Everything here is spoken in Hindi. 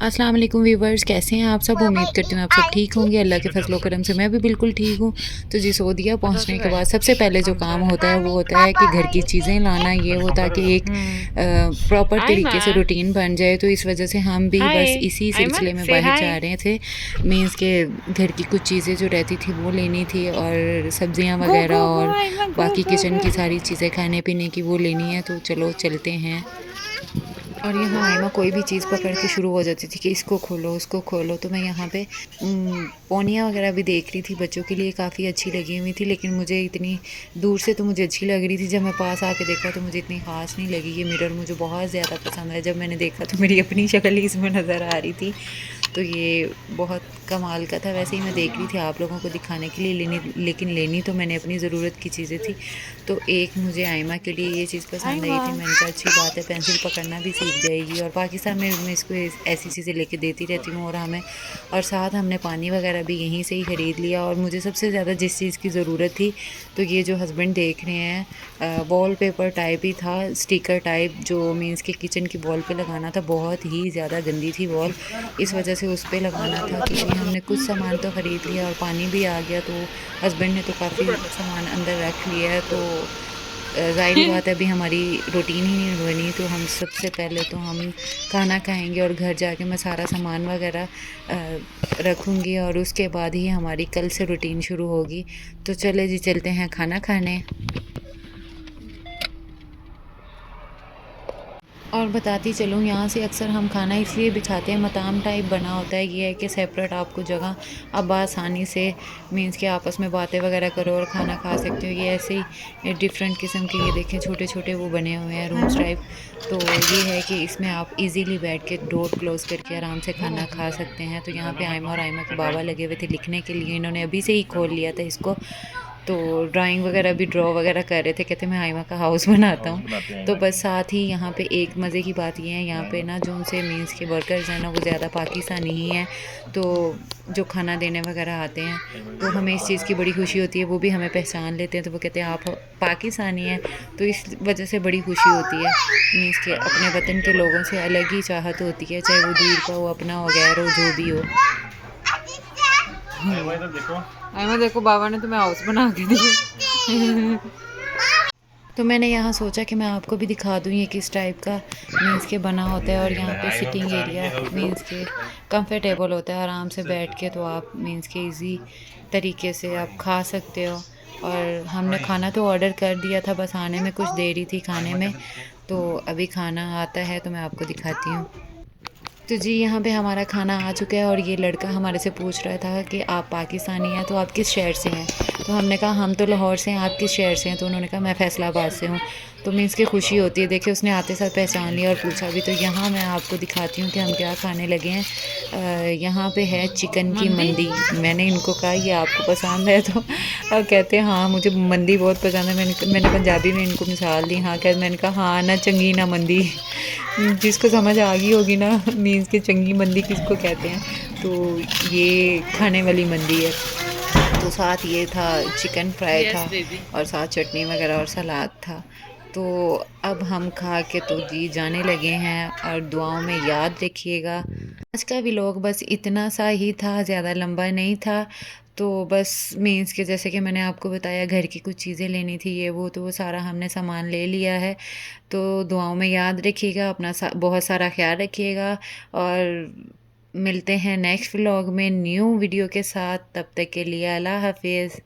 अस्सलाम वालेकुम व्यूवर्स, कैसे हैं आप सब। उम्मीद करती हूँ आप सब ठीक होंगे। अल्लाह के फजलो करम से मैं भी बिल्कुल ठीक हूँ। तो जी सऊदीया पहुँचने के बाद सबसे पहले जो काम होता है वो होता है कि घर की चीज़ें लाना, ये हो ताकि एक Hmm. प्रॉपर तरीके से Aima. रूटीन बन जाए। तो इस वजह से हम भी बस Hi. इसी Aima, सिलसिले में say बाहर hi. जा रहे थे। मीन्स के घर की कुछ चीज़ें जो रहती थी वो लेनी थी, और सब्जियाँ Go, वगैरह go, go, और Aima, go, बाकी go, किचन go. की सारी चीज़ें खाने पीने की वो लेनी है। तो चलो चलते हैं। और यहाँ आइमा कोई भी चीज़ पकड़ के शुरू हो जाती थी कि इसको खोलो उसको खोलो। तो मैं यहाँ पे पौनियाँ वगैरह भी देख रही थी, बच्चों के लिए काफ़ी अच्छी लगी हुई थी, लेकिन मुझे इतनी दूर से तो मुझे अच्छी लग रही थी। जब मैं पास आके देखा तो मुझे इतनी ख़ास नहीं लगी। ये मिरर मुझे बहुत ज़्यादा पसंद है। जब मैंने देखा तो मेरी अपनी शक्ल ही इसमें नज़र आ रही थी। तो ये बहुत कमाल का था। वैसे ही मैं देख रही थी आप लोगों को दिखाने के लिए लेनी, लेकिन लेनी तो मैंने अपनी ज़रूरत की चीज़ें थी। तो एक मुझे आइमा के लिए ये चीज़ पसंद आई थी। Aima. मैंने कहा अच्छी बात है, पेंसिल पकड़ना भी सीख जाएगी। और पाकिस्तान में मैं इसको ऐसी चीज़ें लेके देती रहती हूँ। और साथ हमने पानी वगैरह भी यहीं से ही ख़रीद लिया। और मुझे सबसे ज़्यादा जिस चीज़ की ज़रूरत थी, तो ये जो हस्बैंड देख रहे हैं, वॉलपेपर टाइप ही था, स्टिकर टाइप, जो मीन्स के किचन की वॉल पे लगाना था। बहुत ही ज़्यादा गंदी थी वॉल, इस वजह से उस पे लगाना था। तो जी हमने कुछ सामान तो ख़रीद लिया और पानी भी आ गया। तो हस्बैंड ने तो काफ़ी सामान अंदर रख लिया है। तो ज़ाहिर बात है अभी हमारी रूटीन ही नहीं बनी। तो हम सबसे पहले तो हम खाना खाएंगे और घर जाके मैं सारा सामान वगैरह रखूँगी, और उसके बाद ही हमारी कल से रूटीन शुरू होगी। तो चले जी चलते हैं खाना खाने। और बताती चलूँ, यहाँ से अक्सर हम खाना इसलिए भी खाते हैं, मकाम टाइप बना होता है। ये है कि सेपरेट आपको जगह अब आसानी से मीन्स के आपस में बातें वगैरह करो और खाना खा सकते हो। ये ऐसे ही डिफरेंट किस्म के, ये देखें छोटे छोटे वो बने हुए हैं रूम्स टाइप। तो ये है कि इसमें आप इजीली बैठ के डोर क्लोज़ करके आराम से खाना खा सकते हैं। तो यहाँ पे आयमा और आयमा के बाबा लगे हुए थे लिखने के लिए। इन्होंने अभी से ही खोल लिया था इसको। तो ड्राइंग वगैरह भी ड्रॉ वगैरह कर रहे थे, कहते मैं आइमा का हाउस बनाता हूँ। तो बस साथ ही यहाँ पे एक मज़े की बात ये है, यहाँ पे ना जो उनसे मीन्स के वर्कर्स हैं ना वो ज़्यादा पाकिस्तानी ही हैं। तो जो खाना देने वगैरह आते हैं, तो हमें इस चीज़ की बड़ी खुशी होती है। वो भी हमें पहचान लेते हैं, तो वो कहते हैं आप पाकिस्तानी हैं। तो इस वजह से बड़ी खुशी होती है। मीन्स के अपने वतन के लोगों से अलग ही चाहत होती है, चाहे वो दूर का हो, अपना हो, गैर हो, जो भी हो। आइमा देखो बाबा ने तुम्हें हाउस बना के दिया। तो मैंने यहाँ सोचा कि मैं आपको भी दिखा दूँ ये किस टाइप का मीन्स के बना होता है। और यहाँ पे सिटिंग एरिया मीन्स के कंफर्टेबल होता है, आराम से बैठ के तो आप मीन्स के इजी तरीके से आप खा सकते हो। और हमने खाना तो ऑर्डर कर दिया था, बस आने में कुछ देरी थी खाने में। तो अभी खाना आता है तो मैं आपको दिखाती हूँ। तो जी यहाँ पे हमारा खाना आ चुका है, और ये लड़का हमारे से पूछ रहा था कि आप पाकिस्तानी हैं तो आप किस शहर से हैं। तो हमने कहा हम तो लाहौर से हैं, आप किस शहर से हैं। तो उन्होंने कहा मैं फैसलाबाद से हूँ। तो मीन्स की खुशी होती है। देखिए उसने आते साथ पहचान लिया और पूछा भी। तो यहाँ मैं आपको दिखाती हूँ कि हम क्या खाने लगे हैं। यहाँ पे है चिकन की Mandi? मंदी। मैंने इनको कहा ये आपको पसंद है, तो कहते हैं हाँ मुझे मंदी बहुत पसंद है। मैंने पंजाबी में इनको मिसाल दी, हाँ क्या। मैंने कहा हाँ ना चंगी ना मंदी। जिसको समझ आ गई होगी ना मीन्स की चंगी मंदी किसको कहते हैं। तो ये खाने वाली मंदी है। तो साथ ये था चिकन फ्राई Yes, था, baby. और साथ चटनी वगैरह और सलाद था। तो अब हम खा के तो जी जाने लगे हैं, और दुआओं में याद रखिएगा। आज का व्लॉग बस इतना सा ही था, ज़्यादा लंबा नहीं था। तो बस मीन्स के जैसे कि मैंने आपको बताया घर की कुछ चीज़ें लेनी थी ये वो, तो वो सारा हमने सामान ले लिया है। तो दुआओं में याद रखिएगा, अपना बहुत सारा ख्याल रखिएगा। और मिलते हैं नेक्स्ट व्लॉग में न्यू वीडियो के साथ। तब तक के लिए अल्लाह हाफिज़।